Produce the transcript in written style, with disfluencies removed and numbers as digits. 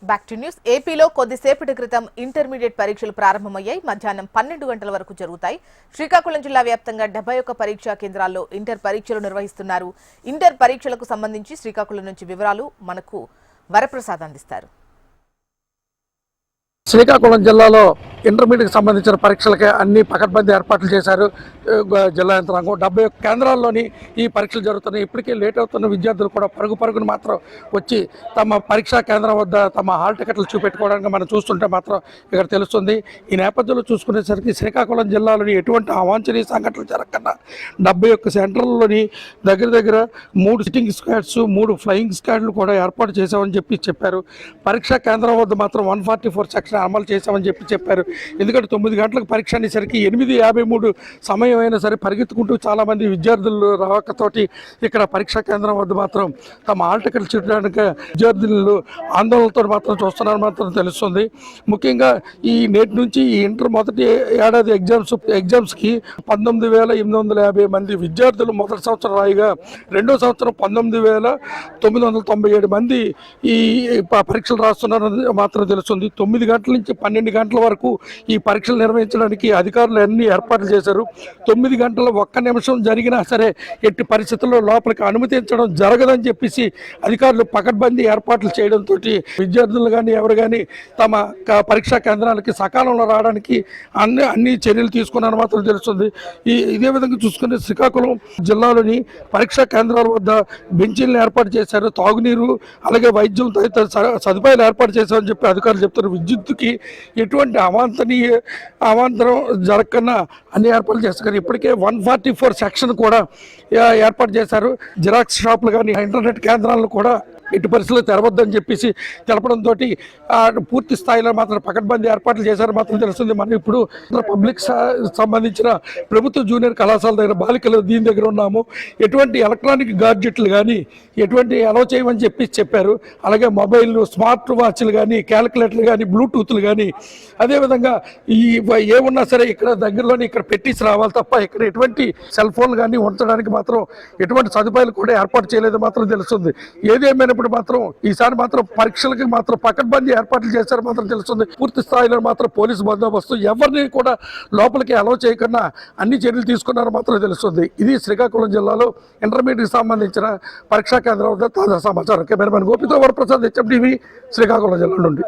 Back to news. ఏపీలో కొద్దిసేపటి క్రితం ఇంటర్మీడియట్ పరీక్షలు ప్రారంభమయ్యాయి. మధ్యాహ్నం 12 గంటల వరకు జరుగుతాయి. శ్రీకాకుళం జిల్లా వ్యాప్తంగా 71 పరీక్షా కేంద్రాల్లో ఇంటర్ పరీక్షలు నిర్వహిస్తున్నారు. ఇంటర్ పరీక్షలకు సంబంధించి శ్రీకాకుళం నుంచి వివరాలు మనకు వరప్రసాద్ అందిస్తారు. శ్రీకాకుళం జిల్లాలో ఇంటర్మీడియట్కి సంబంధించిన పరీక్షలకి అన్ని పకడ్బందీ ఏర్పాట్లు చేశారు జిల్లా యంత్రాంగం. 71 కేంద్రాల్లోని ఈ పరీక్షలు జరుగుతున్నాయి. ఇప్పటికే లేట్ అవుతున్న విద్యార్థులు కూడా పరుగును మాత్రం వచ్చి తమ పరీక్షా కేంద్రం వద్ద తమ హాల్ టికెట్లు చూపెట్టుకోవడానికి మనం చూస్తుంటే మాత్రం ఇక్కడ తెలుస్తుంది. ఈ నేపథ్యంలో చూసుకునేసరికి శ్రీకాకుళం జిల్లాలోని ఎటువంటి అవాంఛనీయ సంఘటనలు జరగకుండా 71 సెంటర్లలోని దగ్గర 3 సిట్టింగ్ స్క్వాడ్స్ 3 ఫ్లయింగ్ స్క్వాడ్లు కూడా ఏర్పాటు చేశామని చెప్పారు. పరీక్షా కేంద్రం వద్ద మాత్రం 144 సెక్షన్ అమలు చేశామని చెప్పారు. ఎందుకంటే 9 గంటలకు పరీక్ష అనేసరికి 8:53 సమయం అయినా సరే పరిగెత్తుకుంటూ చాలామంది విద్యార్థులు రాకతోటి ఇక్కడ పరీక్షా కేంద్రం వద్ద మాత్రం తమ హాల్ టికెట్లు చూడడానికి విద్యార్థులు ఆందోళనతో మాత్రం చూస్తున్నారు మాత్రం తెలుస్తుంది. ముఖ్యంగా ఈ నేటి నుంచి ఈ ఇంటర్ మొదటి ఏడాది ఎగ్జామ్స్కి 19,850 మంది విద్యార్థులు మొదటి సంవత్సరం రాయిగా రెండో సంవత్సరం 19,997 మంది ఈ పరీక్షలు రాస్తున్నారని మాత్రం తెలుస్తుంది. 9 గంటల నుంచి 12 గంటల వరకు ఈ పరీక్షలు నిర్వహించడానికి అధికారులు అన్ని ఏర్పాట్లు చేశారు. 9 గంటల 1 నిమిషం జరిగినా సరే ఎట్టి పరిస్థితుల్లో లోపలికి అనుమతించడం జరగదని చెప్పేసి అధికారులు పకడ్బందీ ఏర్పాట్లు చేయడంతో విద్యార్థులు కానీ ఎవరు కానీ తమ పరీక్షా కేంద్రాలకి సకాలంలో రావడానికి అన్ని చర్యలు తీసుకున్నారని మాత్రం తెలుస్తుంది. ఇదే విధంగా చూసుకునే శ్రీకాకుళం జిల్లాలోని పరీక్షా కేంద్రాల వద్ద బెంచీలను ఏర్పాటు చేశారు. తాగునీరు అలాగే వైద్యం తదితర సదుపాయాలు ఏర్పాటు చేశారని చెప్పి అధికారులు చెప్తారు. విద్యుత్తుకి ఎటువంటి అవాంతరం జరగకుండా అన్ని ఏర్పాట్లు చేస్తారు. ఇప్పటికే 144 సెక్షన్ కూడా ఏర్పాటు చేశారు. జిరాక్స్ షాపులు కానీ ఇంటర్నెట్ కేంద్రాలను కూడా ఎట్టి పరిస్థితుల్లో తెరవద్దని చెప్పేసి తెలపడంతో పూర్తి స్థాయిలో మాత్రం పకడ్బందీ ఏర్పాట్లు చేశారు మాత్రం తెలుస్తుంది. మనం ఇప్పుడు పబ్లిక్ సంబంధించిన ప్రభుత్వ జూనియర్ కళాశాల దగ్గర బాలికలు దీని దగ్గర ఉన్నాము. ఎటువంటి ఎలక్ట్రానిక్ గాడ్జెట్లు కానీ ఎటువంటి అలౌ చేయమని చెప్పారు. అలాగే మొబైల్ స్మార్ట్ వాచ్లు కానీ క్యాలిక్యులేటర్లు కానీ బ్లూటూత్లు కానీ అదేవిధంగా ఏమున్నా సరే ఇక్కడ దగ్గరలోనే ఇక్కడ పెట్టేసి రావాలి తప్ప ఇక్కడ ఎటువంటి సెల్ ఫోన్లు కానీ ఉంచడానికి మాత్రం ఎటువంటి సదుపాయాలు కూడా ఏర్పాటు చేయలేదు మాత్రం తెలుస్తుంది. ఏదేమైనా ఇప్పుడు మాత్రం ఈసారి మాత్రం పరీక్షలకి మాత్రం పకడ్బందీ ఏర్పాట్లు చేశారు మాత్రం తెలుస్తుంది. పూర్తి స్థాయిలో మాత్రం పోలీసు బందోబస్తు ఎవరిని కూడా లోపలికి అలౌ చేయకుండా అన్ని చర్యలు తీసుకున్నారో మాత్రం తెలుస్తుంది. ఇది శ్రీకాకుళం జిల్లాలో ఇంటర్మీడియట్కి సంబంధించిన పరీక్షా కేంద్రం వద్ద తాజా సమాచారం. కెమెరామెన్ గోపితో వరప్రసాద్, HMTV, శ్రీకాకుళం జిల్లా నుండి.